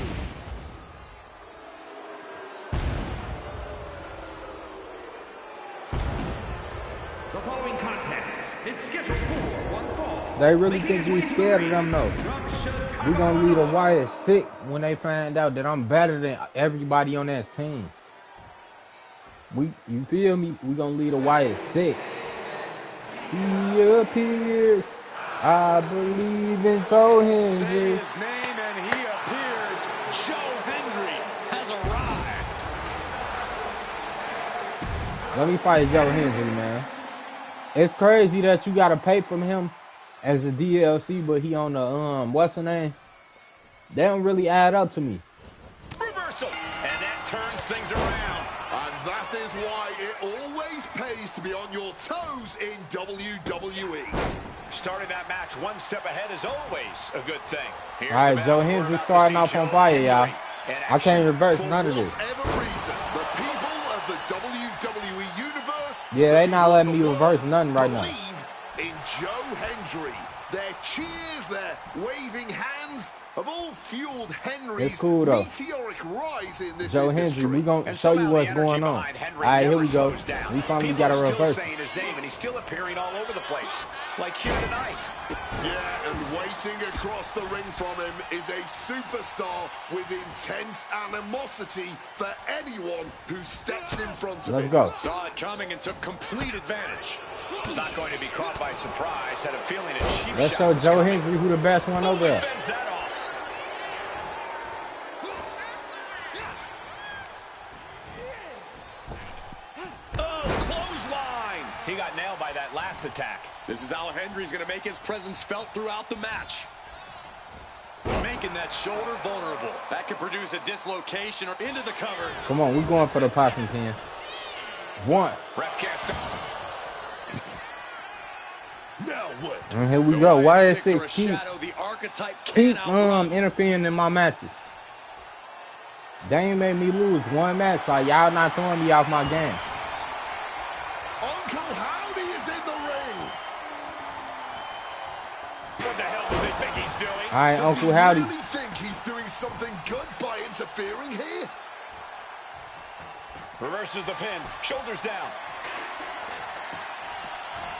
The following contest is scheduled for one fall. They really think we scared of them though. We gonna leave a Wyatt sick when they find out that I'm better than everybody on that team. You feel me? We gonna leave a Wyatt sick. He appears. I believe in Joe Hendry. Say his name and he appears. Joe Hendry has arrived. Let me fight Joe Hendry, man. It's crazy that you gotta pay from him as a DLC, but he on the what's the name? They don't really add up to me. Reversal, and that turns things around. And that is why it always pays to be on your toes in WWE. Starting that match one step ahead is always a good thing. All right, Joe Hendry starting off on fire, y'all. I can't reverse none of this. Whatever reason, the people of the WWE Universe, Yeah, they not letting me reverse nothing right now. believe in Joe Hendry. Their cheers, their waving hands have all fueled Henry's It's cool, though. meteoric rise in this Joe industry. Hendry, we gonna show you what's going on. Alright, here we go. We finally got a reverse. Saying his name, and he's still appearing all over the place, like here tonight. Yeah, and waiting across the ring from him is a superstar with intense animosity for anyone who steps in front of him. Let's go. Saw it coming and took complete advantage. He's not going to be caught by surprise. Had a feeling a cheap Let's shot show was Joe coming. Hendry who the best one over there. Fends that off. Oh, clothesline! He got nailed by that last attack. This is how Hendry's going to make his presence felt throughout the match. Making that shoulder vulnerable. That could produce a dislocation or into the cover. Come on, we going for the popping pin. One. Ref can't stop. Now what? And here we go. Why is Six or a it keep shadow, the archetype can't interfering in my matches? They ain't made me lose one match, like y'all not throwing me off my game. Uncle Howdy is in the ring. What the hell does he think he's doing? All right, Does Uncle he Howdy. really think he's doing something good by interfering here? Reverses the pin. Shoulders down.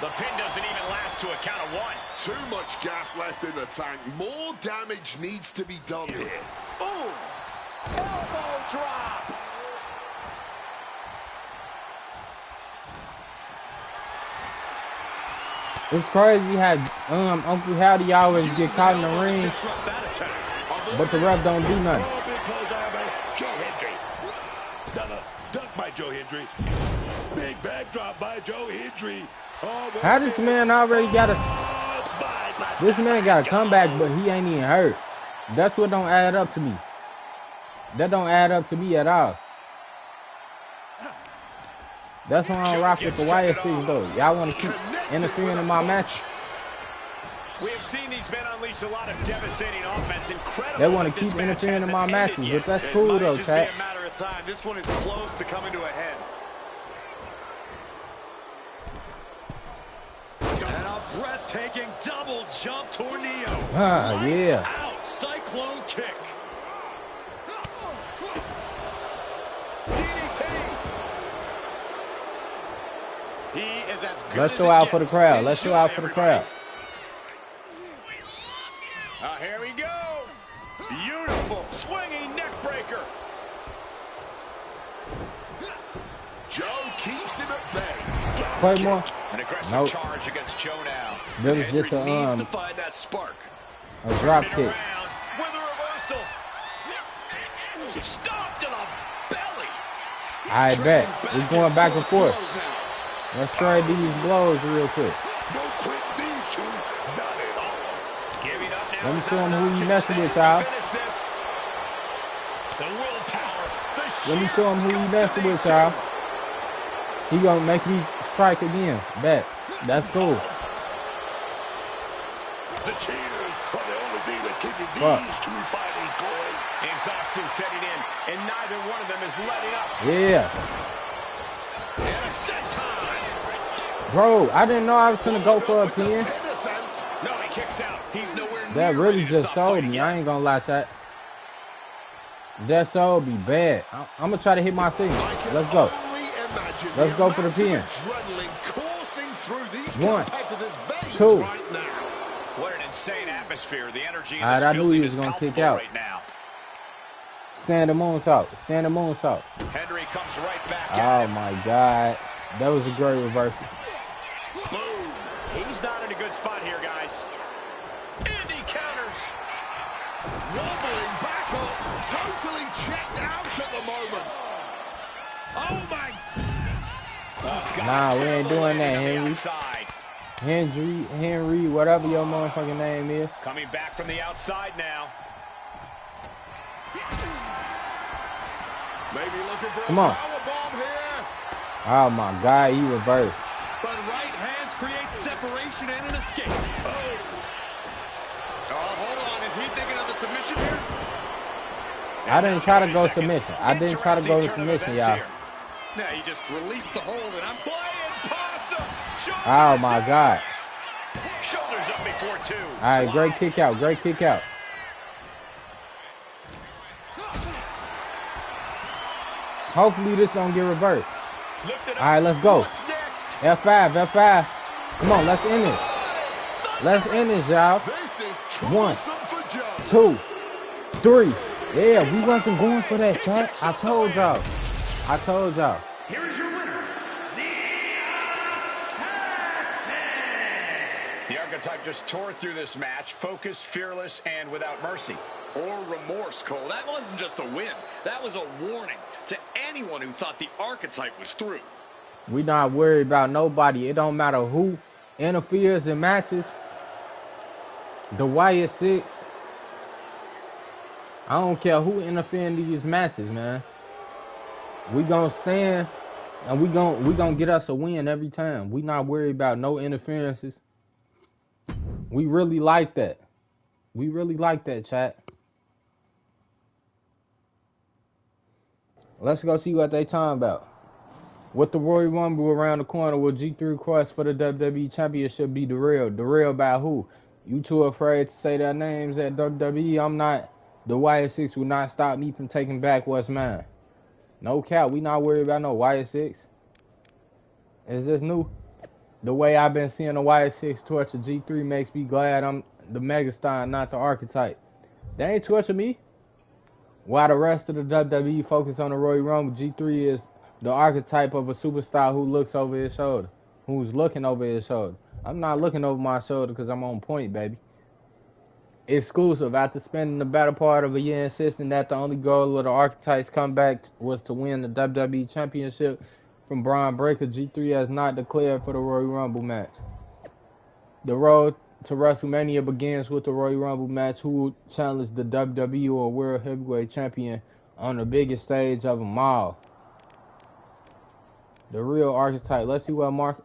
The pin doesn't even last to a count of one. Too much gas left in the tank. More damage needs to be done here. Oh! Elbow drop. It's crazy how Uncle Howdy always get caught in the ring, but the ref don't do nothing. Joe Hendry. Duck by Joe Hendry. Big backdrop by Joe Hendry. How this man already got a... This man got a comeback, but he ain't even hurt. That's what don't add up to me. That don't add up to me at all. That's why I don't rock with the YS6 though. Y'all want to keep interfering in my match? We have seen these men unleash a lot of devastating offense. Incredible. They want to keep interfering in my matches, but that's cool though, chat. a matter of time. This one is close to coming to a head. And a breathtaking double jump tornado. Ah, yeah. Out, cyclone kick. He is as good Let's as show it out for the gets. crowd. Let's show Enjoy, out for the crowd. Here we go. Beautiful swinging neck breaker. Joe keeps him at bay. Play more. An aggressive Nope. charge against Joe now. There was just Needs to find that spark. a drop Turning kick. around with a reversal. Stomped in the belly. I bet. We're going back and forth. Let's try these blows real quick. No quit these two. Not at all. Giving up now. Let me show him who you messing with, y'all. Finish this. The willpower. The Let me sheer show him who you guts messing of with, these y'all. two. He gonna make me strike again. Bet. That's cool. The cheers are the only thing that keeping Fuck. these two fighters going. Exhaustion setting in, and neither one of them is letting up. Yeah. And a set time. Bro, I didn't know I was gonna go for a pin. Pin attempt. No, he kicks out. He's nowhere That near really ready to just stop sold fighting me. yet. I ain't gonna lie, chat. That sold me bad. I'm gonna try to hit my signal. I can Let's go. only imagine Let's go for the amount of pin. adrenaline coursing through these One. competitors' veins Two. right now. What an insane atmosphere. The energy in All right, this I knew building he was is gonna kick palpable out. right now. Stand the moonsault. Stand the moonsault. Henry comes right back Oh at him. my God. That was a great reversal. Boom. He's not in a good spot here, guys. And he counters. Wobbling back up, totally checked out at the moment. Oh, my. Oh, God. Nah, we ain't doing that, Landing on the Henry. outside. Henry, whatever your motherfucking name is. Coming back from the outside now. Maybe looking for Come a on. powerbomb here. Oh my God, he reversed. But right hands create separation and an escape. Oh, hold on. Is he thinking of the submission here? I didn't try to go submission. I didn't try to go to submission, y'all. Now he just released the hold, and I'm playing possum. Oh my God. Shoulders up before 2. All right, great kick out. Great kick out. Hopefully this don't get reversed. All right, let's go. F5, F5. Come on, let's end it. Let's end this, y'all. 1, 2, 3. Yeah, we wasn't going for that, chat. I told y'all. I told y'all. Here is your winner, the Assassin. The Archetype just tore through this match, focused, fearless, and without mercy. Or remorse, Cole. That wasn't just a win. That was a warning to anyone who thought the Archetype was through. We not worried about nobody. It don't matter who interferes in matches. The Wyatt 6. I don't care who interferes in these matches, man. We gonna stand and we gonna get us a win every time. We not worried about no interferences. We really like that. We really like that, chat. Let's go see what they talking about. With the Royal Rumble around the corner, will G3 quest for the WWE Championship be derailed? Derailed by who? You too afraid to say their names at WWE? I'm not. The Wyatt 6 will not stop me from taking back what's mine. No cap, we not worried about no Wyatt 6. Is this new? The way I've been seeing the Wyatt 6 torture G3 makes me glad I'm the megastar, not the Archetype. They ain't torture me. While the rest of the WWE focus on the Royal Rumble, G3 is the archetype of a superstar who looks over his shoulder. Who's looking over his shoulder. I'm not looking over my shoulder because I'm on point, baby. Exclusive. After spending the better part of a year insisting that the only goal of the Archetype's comeback was to win the WWE Championship from Braun Breaker, G3 has not declared for the Royal Rumble match. The road to WrestleMania begins with the Royal Rumble match. Who will challenge the WWE or World Heavyweight Champion on the biggest stage of them all? The real Archetype. Let's see what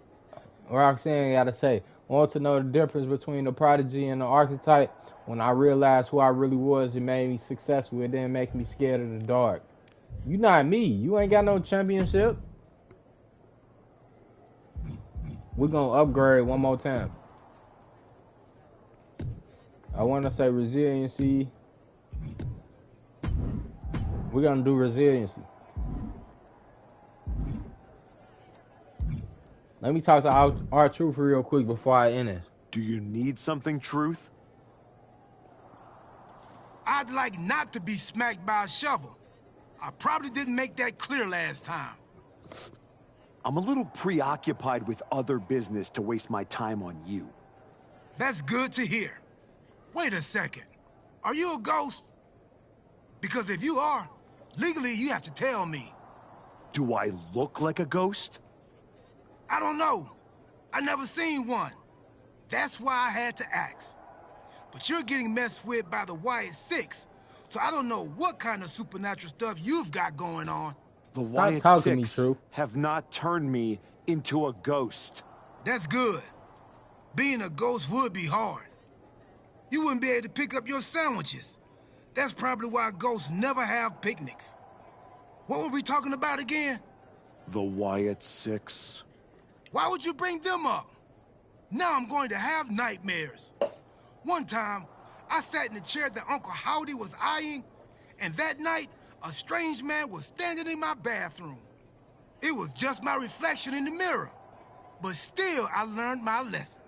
Roxanne got to say. Want to know the difference between the Prodigy and the Archetype? When I realized who I really was, it made me successful. It didn't make me scared of the dark. You not me. You ain't got no championship. We're going to upgrade one more time. I want to say resiliency. We're going to do resiliency. Let me talk to our Truth real quick before I end it. Do you need something, Truth? I'd like not to be smacked by a shovel. I probably didn't make that clear last time. I'm a little preoccupied with other business to waste my time on you. That's good to hear. Wait a second. Are you a ghost? Because if you are, legally you have to tell me. Do I look like a ghost? I don't know. I never seen one. That's why I had to ask. But you're getting messed with by the Wyatt 6, so I don't know what kind of supernatural stuff you've got going on. The Wyatt 6 have not turned me into a ghost. That's good. Being a ghost would be hard. You wouldn't be able to pick up your sandwiches. That's probably why ghosts never have picnics. What were we talking about again? The Wyatt 6. Why would you bring them up? Now I'm going to have nightmares. One time, I sat in the chair that Uncle Howdy was eyeing, and that night, a strange man was standing in my bathroom. It was just my reflection in the mirror. But still, I learned my lesson.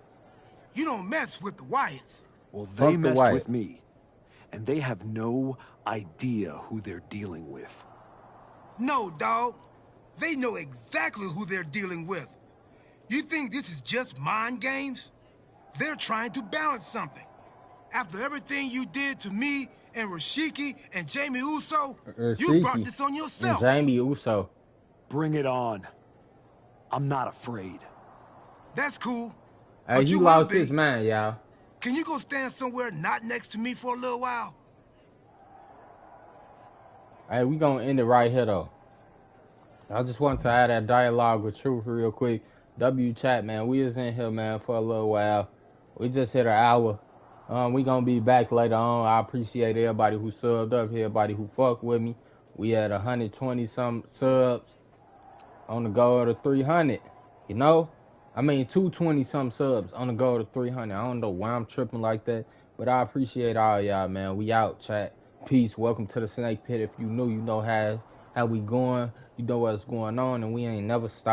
You don't mess with the Wyatts. Well, they messed with me, and they have no idea who they're dealing with. No, dog. They know exactly who they're dealing with. You think this is just mind games? They're trying to balance something. After everything you did to me and Rashiki and Jamie Uso, you brought this on yourself. Jamie Uso. Bring it on. I'm not afraid. That's cool. Hey, he lost his mind, y'all. Can you go stand somewhere not next to me for a little while? Hey, we gonna end it right here, though. I just want to have that dialogue with Truth real quick. W chat, man. We was in here, man, for a little while. We just hit an hour. We gonna be back later on. I appreciate everybody who subbed up, everybody who fucked with me. We had 120 some subs on the goal to 300. You know, I mean 220 some subs on the goal to 300. I don't know why I'm tripping like that, but I appreciate all y'all, man. We out, chat. Peace. Welcome to the Snake Pit. If you new, you know how we going. You know what's going on, and we ain't never stop.